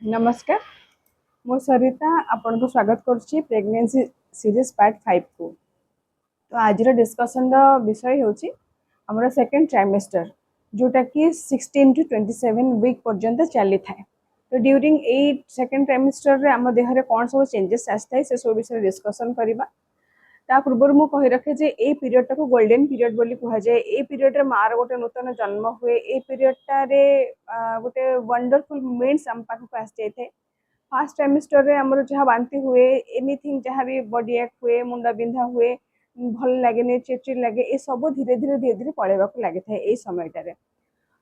नमस्कार मो सरिता आपन को स्वागत करुच्ची प्रेगनेंसी सीरीज पार्ट 5 को। तो आज डिस्कसन विषय होची हमर सेकंड ट्राइमेस्टर जोटा कि 16 टू 27 वीक पर्यंत चली थाए। तो ड्यूरिंग ए सेकंड ट्राइमेस्टर रे हम देह रे कोन सब चेंजेस आस्ताय से सब विषय डिस्कसन करबा। ता पूर्व मु कहि रखे जे ए पीरियड को गोल्डन पीरियड बोली कहा जाए। ए पीरियड रे मार गोटे नूतन जन्म हुए। ए पीरियड रे गोटे वंडरफुल मोमेंट्स हम पाखु आस जाय थे। फर्स्ट ट्राइमेस्टर रे हमर जहाँ बांती हुए एनीथिंग जहाँ भी बॉडी एक हुए मुंडा बिंधा हुए भल लगे चिड़चिड़ लगे ये सब धीरे धीरे पड़ेबा को लगे था ये समयटारे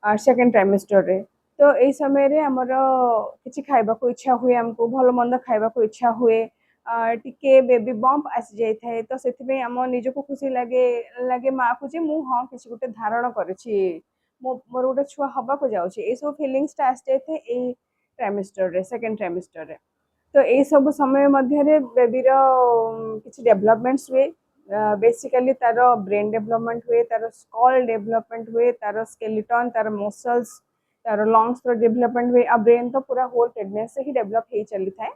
सेकेंड ट्राइमेस्टर रे। तो यही समय रे हमर किछि खाइबा को इच्छा हुए हमको भल मंद खाइबा को इच्छा हुए टिके बेबी बम्प आसी जाय थाए। तो सेति आम निजको खुशी लगे लगे माँ को जे मु हाँ किछि गोटे धारण करिछि मोर गोटे छुआ हबा को जाउछि ए सब फीलिंग्स टा आसी जाय थे ए ट्राइमेस्टर रे सेकेंड ट्राइमेस्टर रे। तो ये सब समय मध्य बेबी किसी डेवलपमेंट्स हुए बेसिकली तार ब्रेन डेवलपमेंट हुए तार स्कल डेवलपमेंट हुए तार स्केलेटन तार मसल्स तार लंग्स डेवलपमेंट हुए आ ब्रेन तो पूरा होल प्रेगनेंसी ही डेवलप हो चली थाए।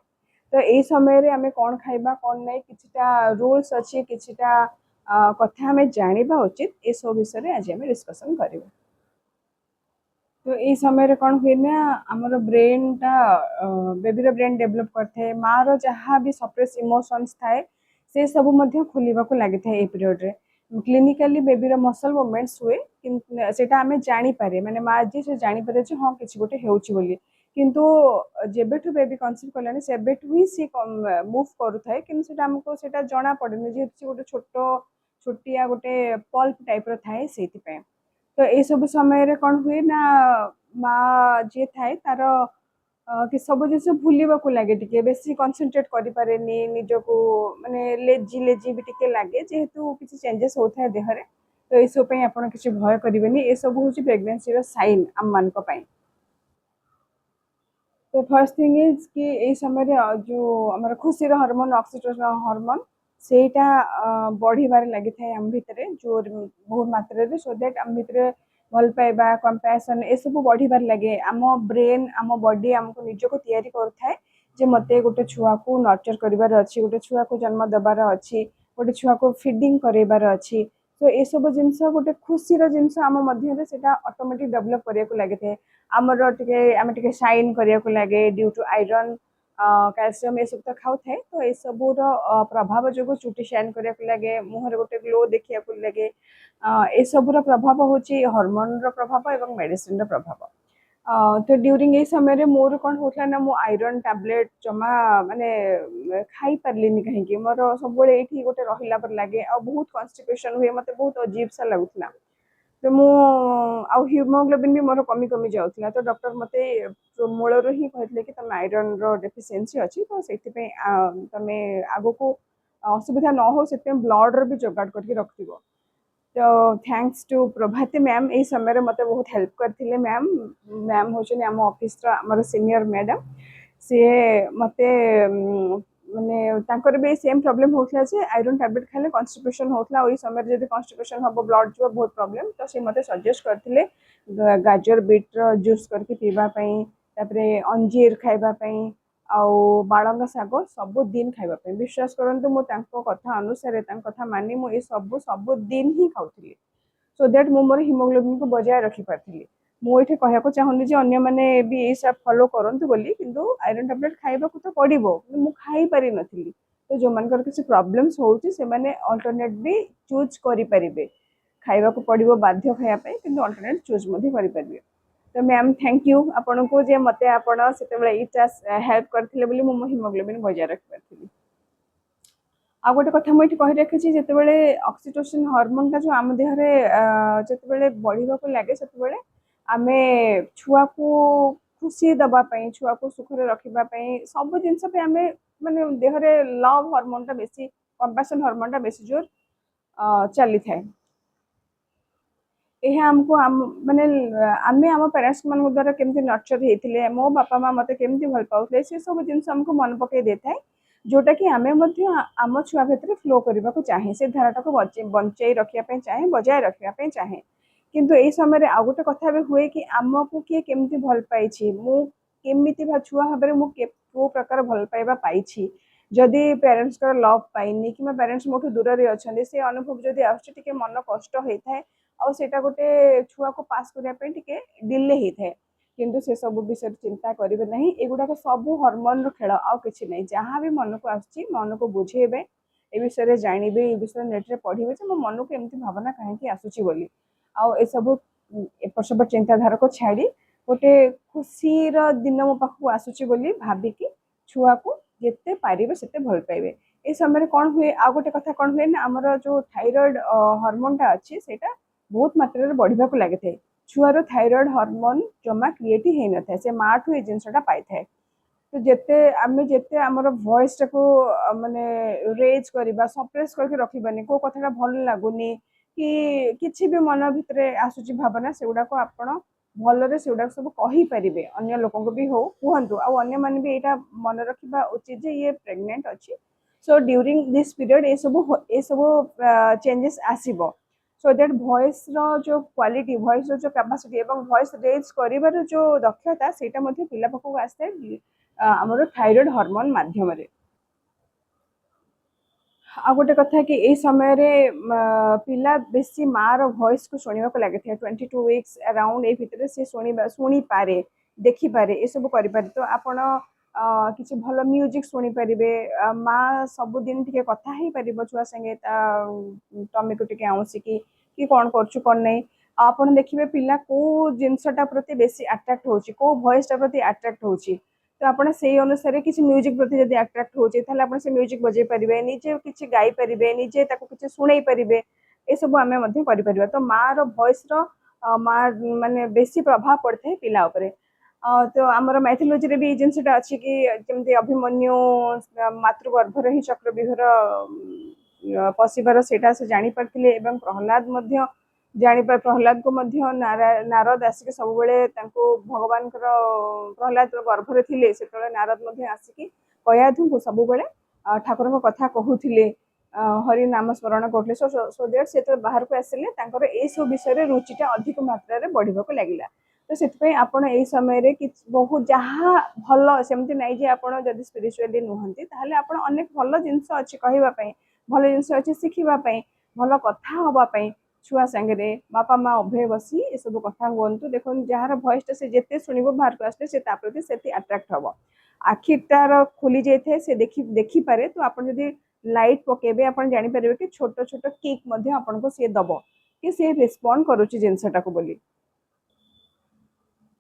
तो यही समय रे आमे कौन खाइबा कौन नहीं किछिटा रूल्स अच्छी किछिटा कथा आमे जानिबा उचित ये सब विषय आज आमे डिस्कशन करिबा। तो ये समय कौन हुए ना आमर ब्रेन टा बेबी ब्रेन डेवलप करते माँ रो जहाँ भी सप्रेस इमोशंस थाए से सब खोलिबा को लगी था ए पीरियड रे। क्लिनिकली बेबी रो मसल मूवमेंट्स हुए किंतु सेटा हमें जानी पारे माने माँ जी से जानी पारे जे हां किछि गोटे हेउछि बोली। किंतु जेबेठु बेबी कन्सीव कलानी सेबेठु ही सी मूव करू थाए किंतु सेटा हमको सेटा जाना पड़ेनी जे गोटे छोटिया गोटे पल्प टाइप रो थाए सेति पे। तो ये सब समय कौन हुए ना माँ जी थाए तार कि सब जिन भूलवा को लगे टे बेसी कनसेंट्रेट करें निजको माने लेजी लेजी भी टिके लगे जेहेतु किसी चेंजेस होता है देहरे। तो ये सब आप किसी भय करेंगे ये सब हूँ प्रेगनेंसी साइन आम मान। तो फर्स्ट थिंग इज कि यही समय जो आम खुशी हार्मोन ऑक्सीटोसिन हार्मोन सेटा बढ़िबार लगी था आम भितर जोर बहुत मात्रा सो दैट आम भितर भल पाइबा कंपैशन ये सब बढ़िबार लगे आम ब्रेन आम बॉडी आमको निजको तैयारी करथाए जे मते गोटे छुआ को नर्चर करिवार अछि गोटे छुआ को जन्म देबार अछि गोटे छुआ को फीडिंग करैबार अछि। तो ये सब जिनस गोटे खुशी जिनस आम मध्य सेटा ऑटोमेटिक डेवलप करिया को लगे थे आमर टे शाइन करिया को लगे ड्यू टू आयरन कैल्शियम ये सब तो खाऊ थे। तो ये सब प्रभाव जो चुटी शाइन करिया को लगे मुहर गोटे ग्लो देखिया को लगे ये सब प्रभाव होची हार्मोन रो प्रभाव एवं मेडिसिन रो प्रभाव। तो ड्यूरिंग ये समय मोर कौन होता ना मो आयरन टैबलेट जमा माने खाई पारलिनी कहीं मोर सब ये गोटे रहा पर लगे आ बहुत कन्स्टिपेशन हुए मत बहुत अजीब सा लगुला। तो मु हीमोग्लोबिन भी मोर कमी कमी जाऊला। तो डॉक्टर मते मूलर ही कहते कि तुम आयरन रो डेफिशिएंसी अच्छी तो से तुम आग को असुविधा न हो से ब्लड भी जोगाड़ करके रखिबो। तो थैंक्स टू प्रभाती मैम ये समय मत बहुत हेल्प करते मैम मैम होचने आम ऑफिस आम सीनियर मैडम सी मते माने तांकर भी सेम प्रॉब्लम होता है आयरन टैबलेट खाले कन्स्टिपेशन होता है समय जब कन्स्टिपेशन हम ब्लड जो बहुत प्रॉब्लम तो सी मते सजेस्ट करते गाजर बीट जूस करके पीवाई अंजीर खाइबापी आउ बाड़ंग शाग सब दिन खाइबापी विश्वास करंतु मु तांको कथा अनुसार कथा मानी मु ये सब दिन ही खाऊली सो दैट मु मोर हिमोग्लोबिन को बजाय रखी पार्थी। मुझे कहना चाहूनी जे अन्य माने भी ये सब फॉलो करंतु बोली किंतु आयरन टैबलेट खाइबा को तो पड़िबो मु खाई पारि नथिली। तो जो मानकर किसी प्रॉब्लम्स होउची से माने अल्टरनेट भी चूज करि परिबे खाइबा को पड़िबो बाध्य खाया पे किंतु अल्टरनेट चूज मधि करि परिबे। तो मैम थैंक यू आपन को जे मते आपन सेते बेले इटा हेल्प करथिले बोली मु हिमोग्लोबिन बजाय रखि पारथिली। आ गोटे कथा मुझे कही रखी जिते ऑक्सीटोसिन हार्मोन टा जो आम देहरे जिते बढ़िया को लगे से आम छुआ को खुशी दवापाई छुआ को सुखरे रखापी सब जिनस आम माने देहरे लव हार्मोन टा बेसी कंपैशन हार्मोन टा बेसी जोर चली थाए। यह आमको माने आमे आम पेरेंट्स मान द्वारा केमती नर्चर होते मो बापा माँ मत केमती भल पाऊे से सब जिन आमको मन पकई दे थाए जोटा कि आमे आम छुआ भीतर फ्लो करने को चाहे से धाराटा को बंचाई रखापी चाहे बजाय रखापी चाहे। किंतु यही समय आ गोटे कथा भी हुए कि आमको किए केमती भल पाई मु केमिति छुआ भाव में को प्रकार भल पाइबा पाइछि जदि पेरेंट्स का लव पाइनी कि पेरेंट्स मोठू दूर रे अछंदे से अनुभव जदि आछे टिके मन कष्ट होइथाय आ सेटा गोटे छुआ को पास करिया पे टिके डिले होइथाय किंतु से सब विषय चिंता करेंगे नहीं एगुड़ा सब हार्मोन रो खेल आउ कि नहीं जहाँ भी मन को आसुची मन को बुझेबे ए विषय जानवे ए विषय नेट रे पढ़े मो मन को एमती भावना कहीं आसूची बोली आउ ए सब एपट सेपट चिंताधारा को छाड़ी गोटे खुशीर दिन मो पाखक आसूची बोली भाविकी छुआ को जिते पारे से भल पाइबे ए समय कौन हुए आ गोटे कथा कौन हुए ना आमर जो थायराइड हार्मोनटा अच्छी से बहुत मात्रा बढ़ा लगे थे छुआर थायराइड हार्मोन जमा क्रिएट ही न था से माँ ठू ये जिनसा पाई था तो जिते आम जिते आमर वॉइस टाको माने रेज करवा सप्रेस करके रखबानी को कथा भल लगुनि कि किसी भी मन भितर आसूची भावना से गुड़ाक आपण भलरे से गुड़ाक सब कहींपारे अन्य लोक भी हो कहतु आने मैंने भी यहाँ मन रखा उचित जे ये प्रेग्नेंट अच्छी सो ड्यूरिंग दिस पीरियड ये सब चेंजेस आसीबो सो दैट वॉइस रो जो क्वालिटी वॉइस रो जो कैपेसिटी एवं वॉइस रेज करिवार जो दक्षता सेटा मध्ये पिला पाखक आसे हमर थायराइड हार्मोन माध्यम रे आ गोटे कथा कि ए समय रे पिला बेसी माँ रो वॉइस को सुनिबा को लागे थे 22 वीक्स अराउंड ए भितर से सुनी पारे देखि पारे ए सब करि पारे तो आपण किसी भल म्यूजिक शुणी पारे माँ सबुदिन टे कथा ही पार छुआ संगे टमी को टे आउसिकी कि कौन कर कौन नहीं आप देखिए पिला को जिनसटा प्रति बेसी अट्राक्ट होची को वॉइस टा प्रति अट्राक्ट होची तो आपड़ से अनुसार किसी म्यूजिक प्रति जब अट्राक्ट होची ताले आपण से म्यूजिक बजे पारे निजे किसी गाई पारे निजे किसी शुणई पारे ये सब आम कर तो माँ रो वॉइस रो माँ माने बेसी प्रभाव पड़ता है पिला उपरे तो आमर मैथोलॉजी रे भी जिनसटा अच्छी कि जमती अभिमन्यु मातृगर्भर ही चक्रव्यूहर पशिबार सेटा से जानी पारथिले एवं प्रहलाद मध्य जानी पार प्रहलाद को मध्य नारद आसिक सब बेले भगवान प्रहलाद गर्भरे थिले सेतले नारद मध्य आसिक कयाधु को सब बेले ठाकुर को कथा कहूथिले हरि नाम स्मरण करले सो दैट से बाहर को आसिले तांकर ए सब विषय रुचिटा अधिक मात्रा रे बढ़िबा को लागिला तो से आपण यही समय बहुत जहाँ भल सेमती ना जे आपड़ जब स्पिरिचुआली नुहति ताहले आपण अनेक भल जिनस अच्छी कहवाई भल जिनस अच्छी शिखापी भल कथा हाँपाई छुआ सांगे बापा माँ उभय बसी ये सब कथा हूँ देखो जार भॉइसटा से जिते शुणव बाहर को आसले से प्रति से अट्राक्ट हम आखिटार खोली जाए से देखिपारे तो आप लाइट पकेबे आप जापर कि छोट छोट किक आपको सी दब कि सी रिस्पॉन्ड करुच्ची जिनसटा को बोली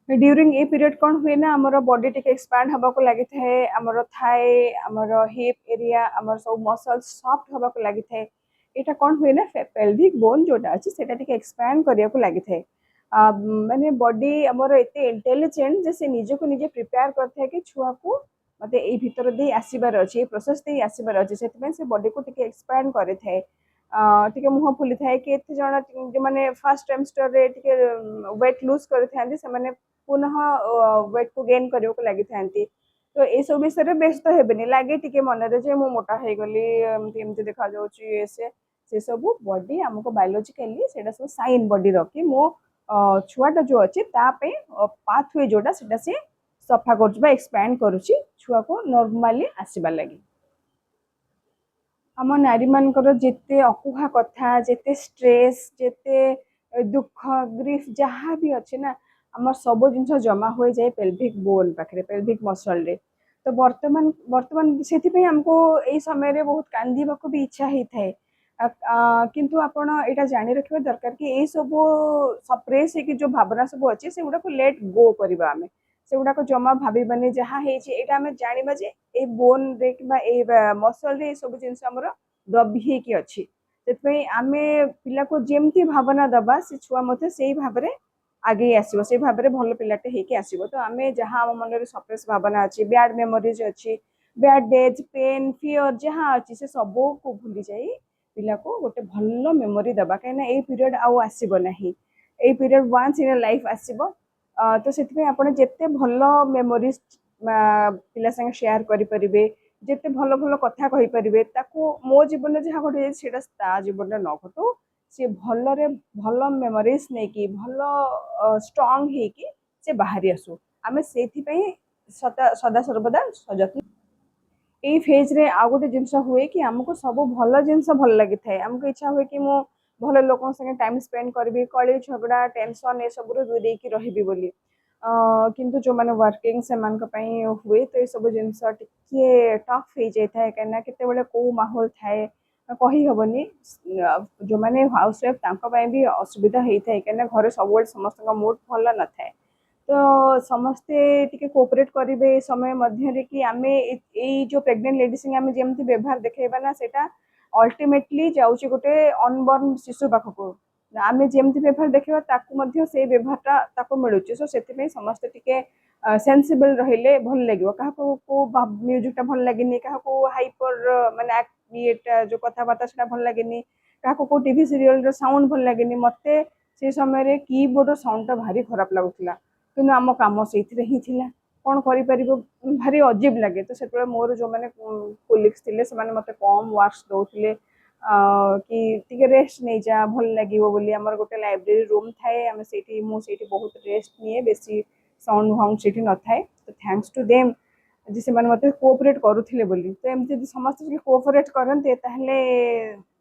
ड्यूरिंग ए पीरियड कौन हुए ना आमर बॉडी टिके एक्सपैंड हवा को लगी थाए आमर थाए आमर हिप एरिया आमर सब मसल्स सॉफ्ट हवा को लगी थाए एटा कौन हुए ना पेल्विक बोन जोटा अच्छी सेटा टिके एक्सपैंड करिया को लगी थाए माने बॉडी आमर एते इंटेलिजेंट जे से निज को निजे प्रिपेयर करता है कि छुआ को मते ए भीतर दे आसीबार अछि प्रोसेस दे आसीबार अछि सेतमे से बॉडी को टिके एक्सपैंड करे थाए टिके मुह फुली थाए कि एते जण जे माने फर्स्ट टाइमस्टर रे टिके वेट लूज करे थांदी से माने पुनः वेट को गेन करने को लगी था तो ये सब विषय व्यस्त हेबे लगे टी मनरे जे मु मोटा हो गली एमती देखा से सब बॉडी आमको बायोलॉजिकली से सब साइन बॉडी रखी मो छुआटा जो अच्छे पाथवे जोटा से सफा कर एक्सपैंड करुच्ची छुआ को नॉर्मली आसबार लगी आम नारी मानकर जिते अकुहा कथा जिते स्ट्रेस जिते दुख ग्रीफ जहाँ भी अच्छे ना आम सब जिन जमा हो जाए पेल्विक बोन पाखे पेल्विक मसल रे तो वर्तमान वर्तमान से आमको यही समय बहुत कांदा भी इच्छा होता है किंतु आपण यहाँ जानी रखा दरकार कि यही सब सप्रेस है कि जो भावना सब अच्छे से गुड़ा को लेट गो करवा आम से गुड़ाक जमा भावानी जहाँ आम जाना जे ए बोन रे कि मसल रे सब जिन दबी हो अच्छी से आम पिला को जमती भावना दबा से छुआ मत से भाव में आगे आसो से भाव में भल पिलाटे होके आसो तो आम जहाँ आम मन सप्रेस भावना अच्छी बैड मेमोरीज अच्छी बैड डेज पेन फियर जहाँ अच्छी से सब को भूली जाए पिला को गोटे भल मेमोरी दबा कहीं ये पीरियड आउ आसब ना ये पीरियड वन्स इन लाइफ आसब तो से जिते भल मेमोरीज पिला संगे शेयर करें जिते भल भल कथा कहींपारे मो जीवन जहाँ घटे से जीवन न घटू सी भलरे भल मेमोरीज नहीं कि भल स्ट्रॉन्ग है कि से बाहरी आसू आम से सदा सर्वदा सजत्न एई फेज रे आ गोटे जिनस हुए कि हमको सब भल जिनस भल लगी थाए हमको इच्छा हुए कि मो भल लोक संगे टाइम स्पेंड करबी कली झगड़ा टेंशन ए सब दूरे की रहिबी बोली किंतु जो माने वर्किंग से मान पई हुए तो ये सब जिनस टिके टफ हो जाए कहीं केते को माहौल थाए कही हबनी जो माने हाउस वाइफ तांको पई भी असुविधा होता है कहीं घर सब समस्त मूड भल न थाए तो समस्ते टिके कोऑपरेट करेंगे समय मध्य कि आमे जो प्रेग्नेंट लेडीज आम जमी व्यवहार देखा ना सेटा अल्टीमेटली जाऊँचे गोटे अनबर्न शिशु पाखक आम जमी व्यवहार देखा से व्यवहार मिलूँ सो से समस्ते टिके सेंसिबल रहिले भल लगे क्या म्यूजिकटा भल लगे क्या हाइपर माने ये जो कथबार्ता से भल लगे क्या टीवी सीरियल साउंड भल लगे मत से समय कीबोर्ड साउंड भारी खराब लगुला कि आम कम से ही थिला कौन कर भारी अजीब लगे तो से मोर जो मैंने कोलिग्स थे से मत कम वर्क्स दौले कि टिके रेस्ट नहीं जा भल लगे बोली आमर गोटे लाइब्रेरी रूम थाए आम से मुझे बहुत रेस्ट निए बेसी साउंड वाउंड से न थाए तो थैंक्स टू देम जे से मत कोऑपरेट करुले बोली तो एमती समस्त कोऑपरेट करते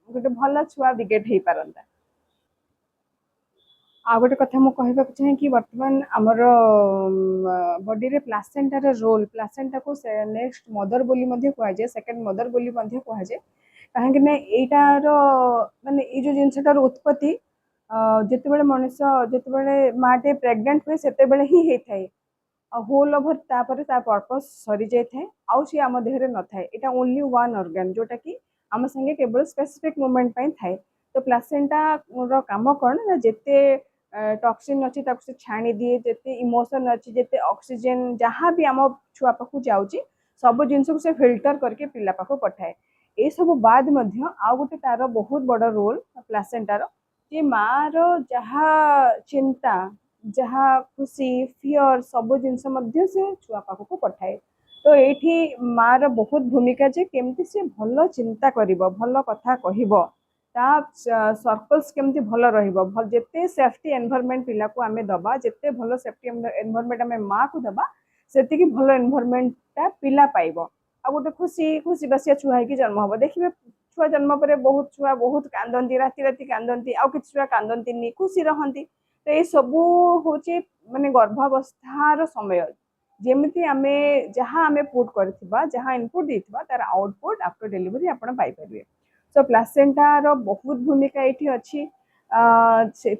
गोटे भल छुआ बिगेट हो पारंता आ गोटे कथा मुझे कहवाक चाहे कि बर्तमान आमर बॉडी रे प्लासेंटार रोल प्लासेंटा को नेक्स्ट मदर बोली कहुए सेकेंड मदर बोली कहुए कहीं यार माने ये जिनसटार उत्पत्ति जिते मनुष्य जिते माटे प्रेग्नेंट हुए से ही होता है होल ओवर तापर ता पर्पस सरी जाए आउ सी आम देहरे न थाए यहाँ ओनली वन ऑर्गन जोटा कि आम संगे केवल स्पेसिफिक मोमेंट थाए तो प्लासेंटा रो काम कौन ना जिते टॉक्सिन अच्छी से छाणी दिए जिते इमोशन अच्छी जिते ऑक्सीजन जहाँ भी आम छुआ पाखु जाऊँगी सब जिनस को से फिल्टर करके पिला पाखु पठाए ये सब बाद आ गोटे तार बहुत बड़ रोल प्लासेंटार जे माँ रो जहाँ चिंता जहाँ खुशी फियर सब जिनस से छुआ पाखक पठाए तो ये माँ रो बहुत भूमिका जे केमती से भल चिंता करिवो भल कथा कहिवो ता सर्कल्स केमती भल रहिबो भल जेते सेफ्टी एनवायरनमेंट पिला को आमे दबा जेते भल सेफ्टी एनवायरनमेंट आमे माँ को दबा सेति की भल एनवायरनमेंट ता पिला पाइबो आ गोटे खुशी खुशी बसिया छुआ है जन्म हम देखिए छुआ जन्म पर बहुत छुआ बहुत कांदती राति राति कांदती आउ कि छुआ कांदती खुशी रहती तो ये सबू हूँ माने गर्भावस्थार समय जमी आम जहाँ आम पुट करथिबा जहाँ इनपुट देथिबा तार आउटपुट आफ्टर डिलीवरी आपण पाई परिबे सो प्लासेंटार बहुत भूमिका ये अच्छी से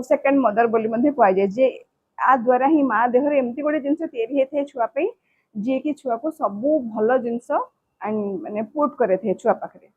सेकेंड मदर बोली कहुए जे आ द्वारा ही माँ देहर एमती गोटे जिनस तैयारी होता है छुआपाई जी कि छुआ को सबू भल जिनस माने पुट करे छुआ पाखे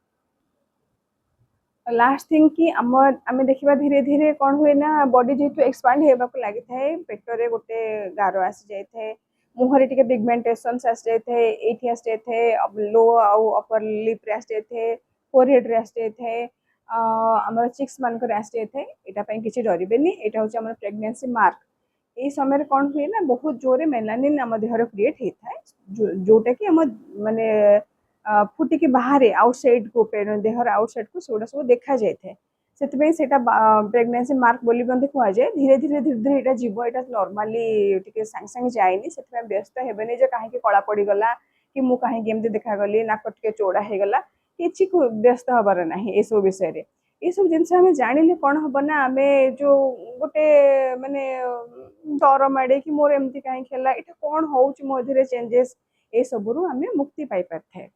लास्ट थिंग कि आम देखा धीरे धीरे कौन हुए ना बॉडी जेहेतु एक्सपांड होगा लगी था पेटरे गोटे गार आसी जाए मुहर टे पिगमेंटेशन आसी जाए ये आसी जाए लो आउ अपर लिप्रे आसी जाए फोरहेड रे आसी जाए आम चिक्स मानक आसी जाए यहाँ किसी डरबे यहाँ हूँ प्रेगनेंसी मार्क ये समय कौन हुए ना बहुत जोरे मेलानिन आम देहर क्रिएट होता है जोटा कि आम माने फुटिकी बाहर आउटसाइड को देहर आउटसाइड को सेगुड़ा सब देखा जाए से प्रेगनेंसी मार्क बोली कहुए धीरे धीरे धीरे धीरे यहाँ जीव यहाँ नॉर्मली टी सांगे सांगे जाए से व्यस्त हेबेनि जे कहीं कला पड़गला कि मुझे कहीं देखागली नाक टे चौड़ा होगला कि व्यस्त हबार ना ये सब विषय ये सब जिन जानिले कौन हम ना आम जो गोटे माने डर माड़े कि मोर एमती कहीं यहाँ कौन हो मो धीरे चेंजेस ये सबू आम मुक्ति पाई पारे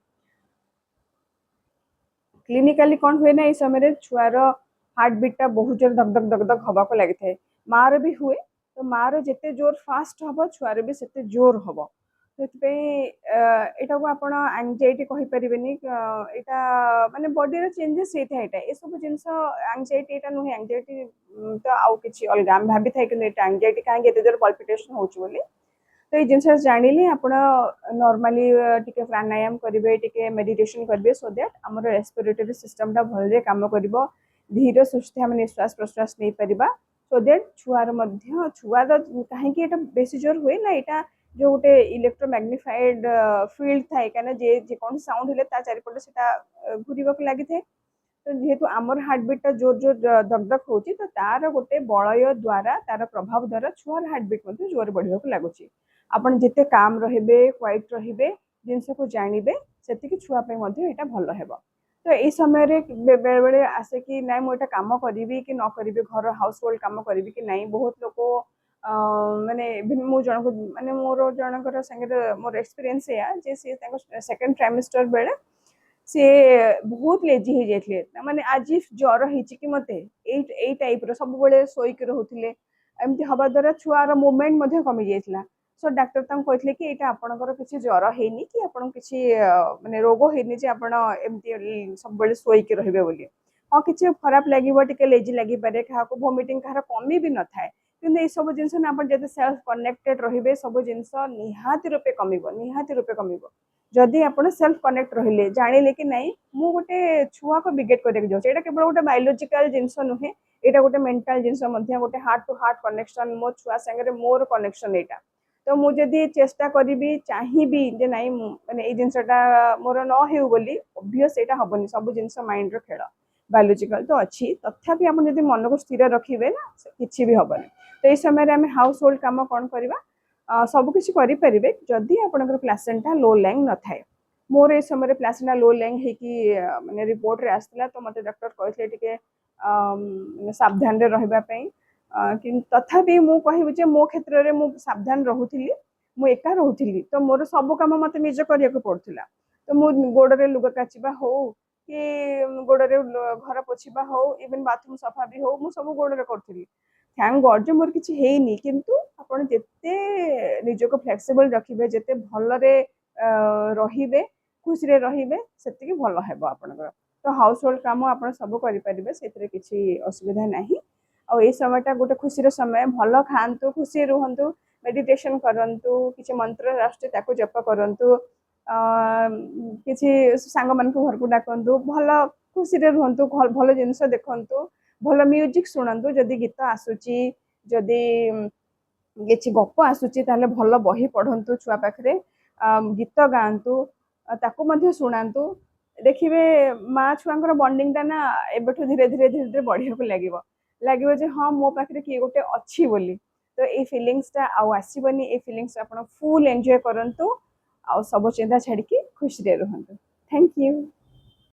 क्लिनिकाली कौन हुए ना इस समय छुआर हार्ट बीटा बहुत जोर धक धक धक धक हवा को लगी था मार भी हुए तो मार जिते जोर फास्ट हम छुआर भी से जोर हम तो यहाँ को आप एंजाइटी कहीपर यहाँ माने बॉडी चेंजेस होता है ये सब जिन एंजाइटी यहाँ नुहे एंजाइटी तो आउ कि अलग आम भाभी था कि एंजाइटी कहीं जोर पल्पिटेशन हो तो ये जिन जानिले आप नॉर्मली टिके प्राणायाम करेंगे टिके मेडिटेशन करेंगे सो दैट आम रेस्पिरेटरी सिस्टम टा भल काम कर धीरे सुस्थे आम निश्वास प्रश्वास नहीं पार सो दैट छुआर छुआर कहीं बेसी जोर हुए ना यहाँ जो गोटे इलेक्ट्रोमैग्निफाइड फील्ड थाए कहीं जे कौन साउंड हेल्ले चारिपटे से घूरवा लगी था तो जेहेतु आमर हार्टबिट टा जोर जोर धक धक होची तो तार गोटे बलय द्वारा तार प्रभाव द्वारा छुआर हार्टबिट मते जोर बढ़िया को लागुची आपण जेते काम रहिबे क्वाइट रहिबे जिनस को जानिबे सेति कि छुआ पे मते एटा भलो हेबो तो यही समय बेले बेले आसे कि नाई मुझे काम करी कि न करी घर हाउस होल्ड काम करी कि नाई बहुत लोग माने मु जन को माने मोर जनकर संगे मोर एक्सपीरियंस या जे सी सेकंड ट्राइमेस्टर बेले सी बहुत लेजी हो जाते माने आज ज्वर कि मत टाइप सब बड़े शोक रोते एमती हवा द्वारा छुआर मुवमेंट कमी जाता सो डाक्टर कहते कि यहाँ आपंकर किसी ज्वर है कि आपन किसी माने रोग है एमती सब शोक रे बोली हाँ किसी खराब लगे टे लेजी लगी पारे क्या वोमिटिंग कहार कमी भी न थाए कि सब जिन आप सेल्फ कनेक्टेड रे सब जिन निहाती रूपे कम जदि आप सेल्फ कनेक्ट रहिले जानिले कि नहीं मु गोटे छुआ को बिगेट करके जाऊँ यहाँ केवल गोटे बायोलोजिकल जिनस नुहे यहाँ गोटे मेंटल जिनस गोटे हार्ट टू हार्ट कनेक्शन मो छुआ संगे मोर कनेक्शन यहाँ तो मुझे चेष्टा करी चाहिए जे नाई माने जिनसटा मोर न हो बोली ऑब्वियस यहाँ हेनी सब जिन माइंड रो खेल बायोलोजिकल तो अच्छी तथापि आप मन को स्थिर रखिए ना किसी भी हेनी तो ये समय आम हाउस होल्ड कम कौन करवा सबकिछ करें जदि आपंकर प्लासेंटा लो लैंग न थाए मोर ये समय प्लासेंटा लो लैंग हो माने रिपोर्ट रे आसला तो मते डॉक्टर कहते टिके सावधान रे रहिबा तथापि मु कहबी जे मो क्षेत्र रे मु सावधान रहूथिली मु एका रहूथिली तो मोर सब काम मते निज करिया को पड़थिला तो मु गोड़ रे लुगा काचिबा हो कि गोड़ रे घर पोछिबा हो इवन बाथरूम सफा भी हो मु सब गोड़ रे करथिली थैंक गॉड जो मोर किछि हेइनी किंतु आपण जेते निजको फ्लेक्सिबल रखिबे जेते भलरे रहिबे खुशी रे रहिबे सेतिके भलो हेबो आपनकर तो हाउस होल्ड काम आपण सब करि परिबे सेतरे किछि असुविधा नाही और ये समयटा गोटे खुशी समय भल खातु खुशी रुहतु मेडिटेशन करंतु किछि मंत्र राष्ट्र ताको जप करंतु किछि सांग मन को घर को डाकंतु भल खुशी रे रुहतु भल जिंस देखंतु भल म्यूजिक शुणु जदि गीत आसूची जदि किसी गप आसूची ताले भल बही पढ़ंतु छुआ पाखरे गीत गातु ताको मध्य शुणातु देखिए माँ छुआंकर बॉन्डिंग टा ना एबेठु धीरे धीरे धीरे धीरे बढ़िया को लगे जे हाँ मो पाखरे किए गोटे अच्छी बोली तो ये फिलिंग्स टा आउ आसीबनी ये फिलिंग्स आपण फुल एंजॉय करंतु आ सब चिंता छाड़ी खुशी रे रहंतु थैंक यू।